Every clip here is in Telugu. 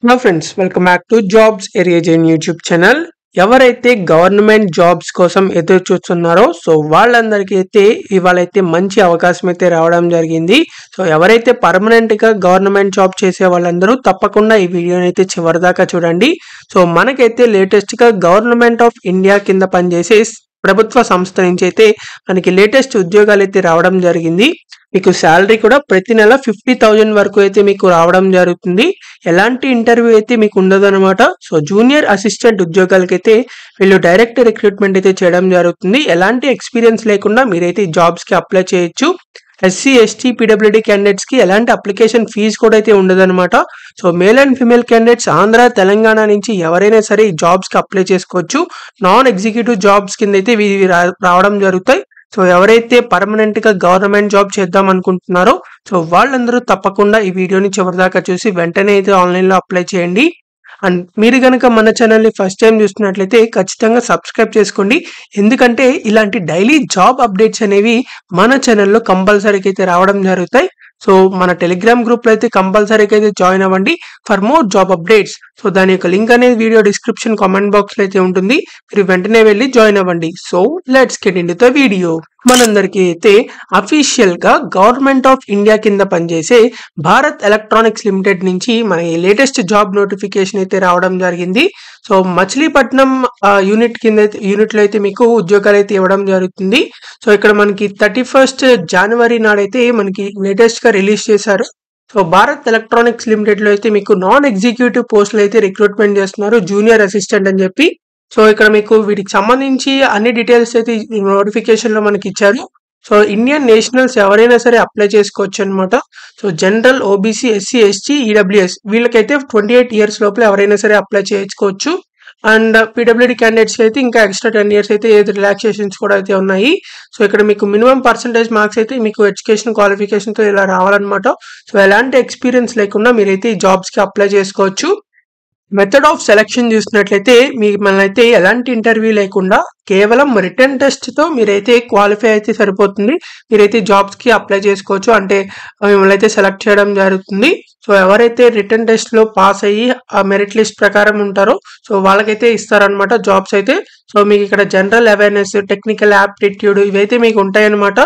Hello friends, welcome back to jobs area Jain YouTube channel. ఎవరైతే గవర్నమెంట్ జాబ్స్ కోసం ఎదురు చూస్తున్నారో వాళ్ళందరికీ అయితే ఇవాళైతే మంచి అవకాశం అయితే రావడం జరిగింది. ఎవరైతే పర్మనెంట్ గా గవర్నమెంట్ జాబ్ చేసే వాళ్ళందరూ తప్పకుండా ఈ వీడియోని అయితే చివరిదాకా చూడండి. మనకైతే లేటెస్ట్ గా గవర్నమెంట్ ఆఫ్ ఇండియా కింద పనిచేసే ప్రభుత్వ సంస్థ నుంచి అయితే మనకి లేటెస్ట్ ఉద్యోగాలు అయితే రావడం జరిగింది. మీకు శాలరీ కూడా ప్రతి నెల 50,000 వరకు అయితే మీకు రావడం జరుగుతుంది. ఎలాంటి ఇంటర్వ్యూ అయితే మీకు ఉండదు అనమాట. జూనియర్ అసిస్టెంట్ ఉద్యోగాలకైతే వీళ్ళు డైరెక్ట్ రిక్రూట్మెంట్ అయితే చేయడం జరుగుతుంది. ఎలాంటి ఎక్స్పీరియన్స్ లేకుండా మీరైతే జాబ్స్ కి అప్లై చేయొచ్చు. ఎస్సీ ఎస్టీ పీడబ్ల్యూడీ క్యాండిడేట్స్ కి ఎలాంటి అప్లికేషన్ ఫీజు కూడా అయితే ఉండదన్నమాట. Male and female candidates Andhra Telangana నుంచి ఎవరైనా సరే ఈ జాబ్స్ కి అప్లై చేసుకోవచ్చు. నాన్ ఎగ్జిక్యూటివ్ జాబ్స్ కింద అయితే ఇవి రావడం జరుగుతాయి. ఎవరైతే పర్మనెంట్ గా గవర్నమెంట్ జాబ్ చేద్దాం అనుకుంటున్నారో వాళ్ళందరూ తప్పకుండా ఈ వీడియోని చివరిదాకా చూసి వెంటనే అయితే ఆన్లైన్ లో అప్లై చేయండి. అండ్ మీరు కనుక మన ఛానల్ని ఫస్ట్ టైం చూస్తున్నట్లయితే ఖచ్చితంగా సబ్స్క్రైబ్ చేసుకోండి. ఎందుకంటే ఇలాంటి డైలీ జాబ్ అప్డేట్స్ అనేవి మన ఛానల్లో కంపల్సరీగా అయితే రావడం జరుగుతాయి. మన టెలిగ్రామ్ గ్రూప్ లో అయితే కంపల్సరీగా అయితే జాయిన్ అవ్వండి ఫర్ మోర్ జాబ్ అప్డేట్స్. దాని యొక్క లింక్ అనేది వీడియో డిస్క్రిప్షన్ కామెంట్ బాక్స్ లో అయితే ఉంటుంది. మీరు వెంటనే వెళ్ళి జాయిన్ అవ్వండి. Let's get into the video. మనందరికీ అయితే అఫీషియల్ గా గవర్నమెంట్ ఆఫ్ ఇండియా కింద పనిచేసే భారత్ ఎలక్ట్రానిక్స్ లిమిటెడ్ నుంచి మన లేటెస్ట్ జాబ్ నోటిఫికేషన్ అయితే రావడం జరిగింది. మచిలీపట్నం యూనిట్ లో అయితే మీకు ఉద్యోగాలు అయితే ఇవ్వడం జరుగుతుంది. ఇక్కడ మనకి 31st జనవరి నాడైతే మనకి లేటెస్ట్ గా రిలీజ్ చేశారు. భారత్ ఎలక్ట్రానిక్స్ లిమిటెడ్ లో అయితే మీకు నాన్ ఎగ్జిక్యూటివ్ పోస్టులు అయితే రిక్రూట్మెంట్ చేస్తున్నారు, జూనియర్ అసిస్టెంట్ అని చెప్పి. ఇక్కడ మీకు వీటికి సంబంధించి అన్ని డీటెయిల్స్ అయితే నోటిఫికేషన్ లో మనకి ఇచ్చారు. ఇండియన్ నేషనల్స్ ఎవరైనా సరే అప్లై చేసుకోవచ్చు అనమాట. General, OBC, SC, ST, EWS వీళ్ళకైతే 28 years లోపల ఎవరైనా సరే అప్లై చేసుకోవచ్చు. అండ్ పీడబ్ల్యూడీ క్యాండిడేట్స్ అయితే ఇంకా ఎక్స్ట్రా 10 years అయితే రిలాక్సేషన్స్ కూడా అయితే ఉన్నాయి. ఇక్కడ మీకు మినిమం పర్సంటేజ్ మార్క్స్ అయితే మీకు ఎడ్యుకేషన్ క్వాలిఫికేషన్ తో ఇలా రావాలన్నమాట. ఎలాంటి ఎక్స్పీరియన్స్ లేకుండా మీరైతే ఈ జాబ్స్ కి అప్లై చేసుకోవచ్చు. మెథడ్ ఆఫ్ సెలెక్షన్ చూసినట్లయితే మిమ్మల్ని అయితే ఎలాంటి ఇంటర్వ్యూ లేకుండా కేవలం రిటర్న్ టెస్ట్ తో మీరైతే క్వాలిఫై అయితే సరిపోతుంది. మీరైతే జాబ్స్ కి అప్లై చేసుకోవచ్చు. అంటే మిమ్మల్ని అయితే సెలెక్ట్ చేయడం జరుగుతుంది. ఎవరైతే రిటర్న్ టెస్ట్ లో పాస్ అయ్యి ఆ మెరిట్ లిస్ట్ ప్రకారం ఉంటారో వాళ్ళకైతే ఇస్తారనమాట జాబ్స్ అయితే. మీకు ఇక్కడ జనరల్ అవేర్నెస్, టెక్నికల్ యాప్టిట్యూడ్ ఇవైతే మీకు ఉంటాయన్నమాట.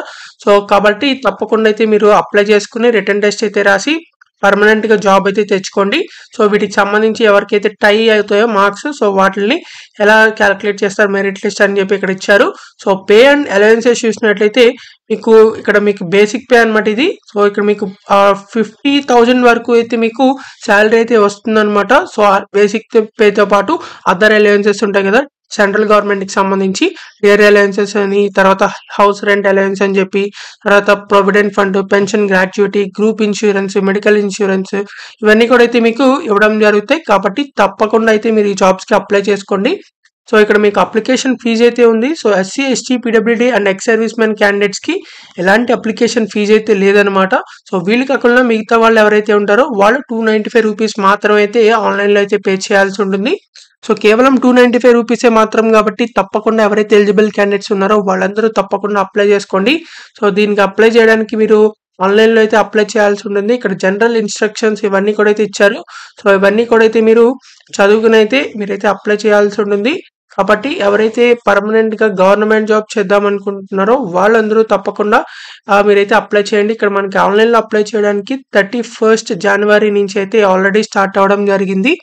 కాబట్టి తప్పకుండా అయితే మీరు అప్లై చేసుకుని రిటర్న్ టెస్ట్ అయితే రాసి పర్మనెంట్ గా జాబ్ అయితే తెచ్చుకోండి. వీటికి సంబంధించి ఎవరికైతే టై అవుతాయో మార్క్స్ వాటిని ఎలా క్యాలిక్యులేట్ చేస్తారు మెరిట్ లిస్ట్ అని చెప్పి ఇక్కడ ఇచ్చారు. పే అండ్ అలవెన్సెస్ చూసినట్లయితే మీకు ఇక్కడ మీకు బేసిక్ పే అనమాట ఇది. ఇక్కడ మీకు 50,000 వరకు అయితే మీకు శాలరీ అయితే వస్తుంది అనమాట. బేసిక్ పేతో పాటు అదర్ అలవెన్సెస్ ఉంటాయి కదా సెంట్రల్ గవర్నమెంట్ కి సంబంధించి, ఎయిర్ అలవెన్సెస్ అని, తర్వాత హౌస్ రెంట్ అలవెన్స్ అని చెప్పి, తర్వాత provident fund, pension, gratuity, group insurance, medical insurance ఇవన్నీ కూడా అయితే మీకు ఇవ్వడం జరుగుతాయి. కాబట్టి తప్పకుండా అయితే మీరు ఈ జాబ్స్ కి అప్లై చేసుకోండి. ఇక్కడ మీకు అప్లికేషన్ ఫీజు అయితే ఉంది. SC ST PWD and ex service men candidates కి ఎలాంటి అప్లికేషన్ ఫీజు అయితే లేదనమాట. వీళ్ళు కాకుండా మిగతా వాళ్ళు ఎవరైతే ఉంటారో వాళ్ళు 295 రూపీస్ మాత్రం అయితే ఆన్లైన్ లో అయితే పే చేయాల్సి ఉంటుంది. కేవలం 295 రూపీసే మాత్రం కాబట్టి తప్పకుండా ఎవరైతే ఎలిజిబుల్ క్యాండిడేట్స్ ఉన్నారో వాళ్ళందరూ తప్పకుండా అప్లై చేసుకోండి. దీనికి అప్లై చేయడానికి మీరు ఆన్లైన్ లో అయితే అప్లై చేయాల్సి ఉంటుంది. ఇక్కడ జనరల్ ఇన్స్ట్రక్షన్స్ ఇవన్నీ కూడా అయితే ఇచ్చారు. ఇవన్నీ కూడా అయితే మీరు చదువుకుని అయితే మీరైతే అప్లై చేయాల్సి ఉంటుంది. కాబట్టి ఎవరైతే పర్మనెంట్ గా గవర్నమెంట్ జాబ్ చేద్దాం అనుకుంటున్నారో వాళ్ళందరూ తప్పకుండా మీరైతే అప్లై చేయండి. ఇక్కడ మనకి ఆన్లైన్ లో అప్లై చేయడానికి 31st జనవరి నుంచి అయితే ఆల్రెడీ స్టార్ట్ అవడం జరిగింది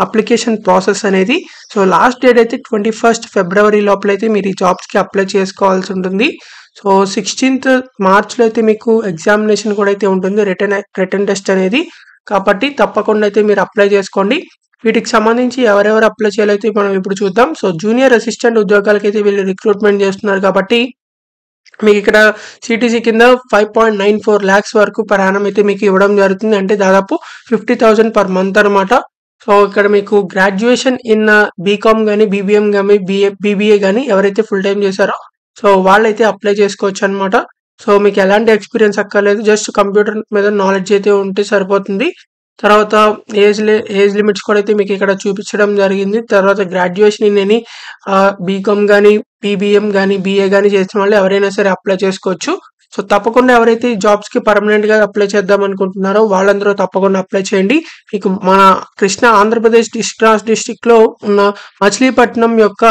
అప్లికేషన్ ప్రాసెస్ అనేది. లాస్ట్ డేట్ అయితే 21st ఫిబ్రవరి లోపల అయితే మీరు ఈ జాబ్స్ కి అప్లై చేసుకోవాల్సి ఉంటుంది. 16th మార్చ్ లో అయితే మీకు ఎగ్జామినేషన్ కూడా అయితే ఉంటుంది, రిటర్న్ టెస్ట్ అనేది. కాబట్టి తప్పకుండా అయితే మీరు అప్లై చేసుకోండి. వీటికి సంబంధించి ఎవరెవరు అప్లై చేయాలైతే మనం ఇప్పుడు చూద్దాం. జూనియర్ అసిస్టెంట్ ఉద్యోగాలకి అయితే వీళ్ళు రిక్రూట్మెంట్ చేస్తున్నారు. కాబట్టి మీకు ఇక్కడ సిటీసీ కింద 5.94 lakhs వరకు పర్ యానం అయితే మీకు ఇవ్వడం జరుగుతుంది. అంటే దాదాపు 50,000 per month అనమాట. ఇక్కడ మీకు గ్రాడ్యుయేషన్ ఇన్ బీకామ్ కానీ, బీబీఎం కానీ, బీబీఏ కానీ ఎవరైతే ఫుల్ టైం చేశారో వాళ్ళైతే అప్లై చేసుకోవచ్చు అనమాట. మీకు ఎలాంటి ఎక్స్పీరియన్స్ అక్కర్లేదు, జస్ట్ కంప్యూటర్ మీద నాలెడ్జ్ అయితే ఉంటే సరిపోతుంది. తర్వాత ఏజ్ లిమిట్స్ కూడా అయితే మీకు ఇక్కడ చూపించడం జరిగింది. తర్వాత గ్రాడ్యుయేషన్ ఇన్ ఎనీ బీకామ్ కానీ, బీబీఎం కానీ, బీఏ కానీ చేసిన వాళ్ళు ఎవరైనా సరే అప్లై చేసుకోవచ్చు. సో తప్పకుండా ఎవరైతే ఈ జాబ్స్‌కి పర్మనెంట్‌గా అప్లై చేద్దాం అనుకుంటున్నారో వాళ్ళందరూ తప్పకుండా అప్లై చేయండి. మీకు మన ఆంధ్రప్రదేశ్ డిస్ట్రిక్ట్‌లో ఉన్న మచిలీపట్నం యొక్క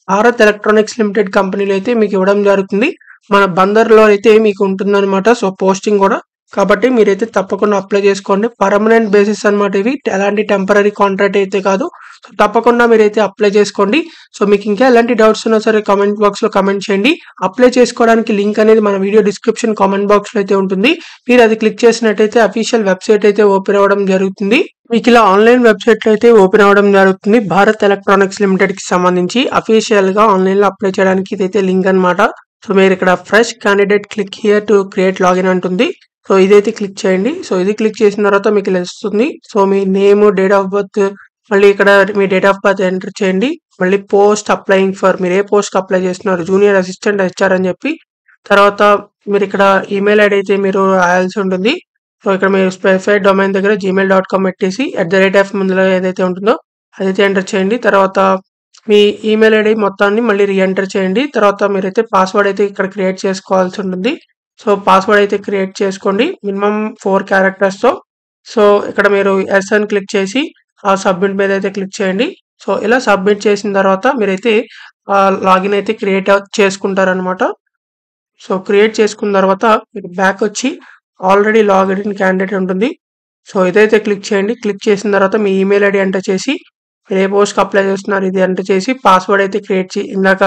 భారత్ ఎలక్ట్రానిక్స్ లిమిటెడ్ కంపెనీలో అయితే మీకు ఇవ్వడం జరుగుతుంది. మన బందర్‌లో అయితే మీకు ఉంటుందన్నమాట. సో పోస్టింగ్ కూడా. కాబట్టి మీరైతే తప్పకుండా అప్లై చేసుకోండి. పర్మనెంట్ బేసిస్ అన్నమాట ఇవి. ఎలాంటి టెంపరరీ కాంట్రాక్ట్ అయితే కాదు. సో తప్పకుండా మీరైతే అప్లై చేసుకోండి. సో మీకు ఇంకా ఎలాంటి డౌట్స్ ఉన్నా సరే కామెంట్ బాక్స్‌లో కామెంట్ చేయండి. అప్లై చేసుకోవడానికి లింక్ అనేది మన వీడియో డిస్క్రిప్షన్ కామెంట్ బాక్స్‌లో అయితే ఉంటుంది. మీరు అది క్లిక్ చేసినట్టయితే అఫీషియల్ వెబ్‌సైట్ అయితే ఓపెన్ అవ్వడం జరుగుతుంది. మీకు ఇలా ఆన్‌లైన్ వెబ్‌సైట్‌లో అయితే ఓపెన్ అవ్వడం జరుగుతుంది. భారత్ ఎలక్ట్రానిక్స్ లిమిటెడ్‌కి సంబంధించి అఫీషియల్‌గా ఆన్‌లైన్‌లో అప్లై చేయడానికి ఇదైతే లింక్ అన్నమాట. సో మీరు ఇక్కడ fresh candidate click here to create login అంటుంది. సో ఇదైతే క్లిక్ చేయండి. సో ఇది క్లిక్ చేసిన తర్వాత మీకు ఇలా వస్తుంది. So me name, date of birth, మళ్ళీ ఇక్కడ మీ డేట్ ఆఫ్ బర్త్ ఎంటర్ చేయండి. మళ్ళీ పోస్ట్ అప్లయింగ్ ఫర్, మీరు ఏ పోస్ట్‌కి అప్లై చేస్తున్నారు, జూనియర్ అసిస్టెంట్ హెచ్ఆర్ అని చెప్పి, తర్వాత మీరు ఇక్కడ ఈమెయిల్ ఐడి అయితే మీరు రాయాల్సి ఉంటుంది. సో ఇక్కడ మీరు స్పెసిఫైడ్ డొమైన్ దగ్గర gmail.com పెట్టేసి ముందులో ఏదైతే ఉంటుందో అదైతే ఎంటర్ చేయండి. తర్వాత మీ ఈమెయిల్ ఐడి మొత్తాన్ని మళ్ళీ రీఎంటర్ చేయండి. తర్వాత మీరైతే పాస్వర్డ్ అయితే ఇక్కడ క్రియేట్ చేసుకోవాల్సి ఉంటుంది. సో పాస్వర్డ్ అయితే క్రియేట్ చేసుకోండి. మినిమం 4 క్యారెక్టర్స్‌తో. సో ఇక్కడ మీరు యెస్ అని క్లిక్ చేసి ఆ సబ్మిట్ మీద అయితే క్లిక్ చేయండి. సో ఇలా సబ్మిట్ చేసిన తర్వాత మీరైతే లాగిన్ అయితే క్రియేట్ చేసుకుంటారనమాట. సో క్రియేట్ చేసుకున్న తర్వాత మీరు బ్యాక్ వచ్చి ఆల్రెడీ లాగిన్ ఇన్ క్యాండిడేట్ ఉంటుంది. సో ఇదైతే క్లిక్ చేయండి. క్లిక్ చేసిన తర్వాత మీ ఈమెయిల్ ఐడి ఎంటర్ చేసి మీరు ఏ పోస్ట్‌కి అప్లై చేస్తున్నారు ఇది ఎంటర్ చేసి పాస్వర్డ్ అయితే ఇందాక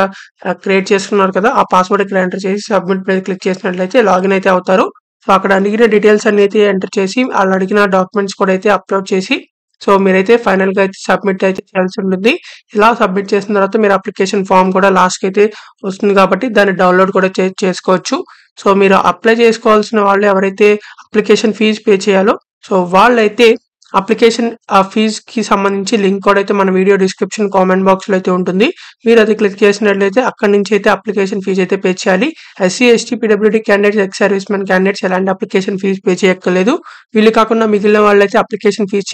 క్రియేట్ చేసుకున్నారు కదా! ఆ పాస్వర్డ్ ఇక్కడ ఎంటర్ చేసి సబ్మిట్ మీద క్లిక్ చేసినట్లయితే లాగిన్ అయితే అవుతారు. సో అక్కడ అడిగిన డీటెయిల్స్ అన్ని అయితే ఎంటర్ చేసి ఆళ్ళు అడిగిన డాక్యుమెంట్స్ కూడా అయితే అప్‌లోడ్ చేసి సో మీరైతే ఫైనల్‌గా అయితే సబ్మిట్ అయితే చేయాల్సి ఉంటుంది. ఇలా సబ్మిట్ చేసిన తర్వాత మీరు అప్లికేషన్ ఫార్మ్ కూడా లాస్ట్‌కి అయితే వస్తుంది కాబట్టి దాన్ని డౌన్‌లోడ్ కూడా చేసుకోవచ్చు. సో మీరు అప్లై చేసుకోవాల్సిన వాళ్ళు ఎవరైతే అప్లికేషన్ ఫీజ్ పే చేయాలో సో వాళ్ళైతే అప్లికేషన్ ఫీజ్‌కి సంబంధించి లింక్ కూడా అయితే మన వీడియో డిస్క్రిప్షన్ కామెంట్ బాక్స్‌లో అయితే ఉంటుంది. మీరు అది క్లిక్ చేసినట్లయితే అక్కడి నుంచి అయితే అప్లికేషన్ ఫీజ్ అయితే పే చేయాలి. SC, ST, PWD candidates, ex service men candidates ఎలాంటి అప్లికేషన్ ఫీజ్ పే చేయక్కర్లేదు. వీళ్ళు కాకుండా మిగిలిన వాళ్ళైతే అప్లికేషన్ ఫీజ్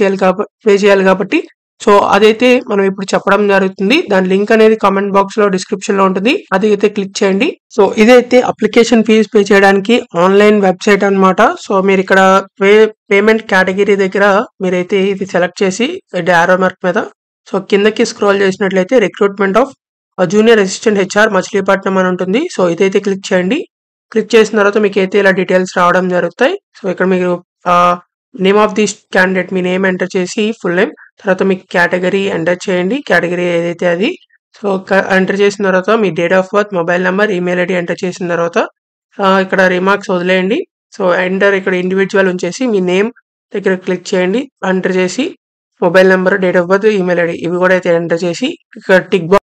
పే చేయాలి కాబట్టి సో అదైతే మనం ఇప్పుడు చెప్పడం జరుగుతుంది. దాని లింక్ అనేది కామెంట్ బాక్స్‌లో డిస్క్రిప్షన్‌లో ఉంటుంది. అది అయితే క్లిక్ చేయండి. సో ఇదైతే అప్లికేషన్ ఫీజ్ పే చేయడానికి ఆన్‌లైన్ వెబ్‌సైట్ అన్నమాట. సో మీరు ఇక్కడ పేమెంట్ కేటగిరీ దగ్గర మీరైతే ఇది సెలెక్ట్ చేసి యారో మార్క్ మీద సో కిందకి స్క్రోల్ చేసినట్లయితే recruitment of junior assistant HR Machilipatnam అని ఉంటుంది. సో ఇదైతే క్లిక్ చేయండి. క్లిక్ చేసిన తర్వాత మీకైతే ఇలా డీటెయిల్స్ రావడం జరుగుతాయి. సో ఇక్కడ మీరు నేమ్ ఆఫ్ ది క్యాండిడేట్ మీ నేమ్ ఎంటర్ చేసి ఫుల్ నేమ్, తర్వాత మీ కేటగిరీ ఎంటర్ చేయండి. కేటగిరీ ఏదైతే అది సో ఎంటర్ చేసిన తర్వాత మీ date of birth, mobile number, email ID enter చేసిన తర్వాత ఇక్కడ రిమార్క్స్ వదిలేయండి. సో ఎంటర్ ఇక్కడ ఇండివిడ్యువల్ ఉంచేసి మీ నేమ్ దగ్గర క్లిక్ చేయండి. ఎంటర్ చేసి mobile number, date of birth, email ID ఇవి కూడా అయితే ఎంటర్ చేసి ఇక్కడ టిక్ బాక్స్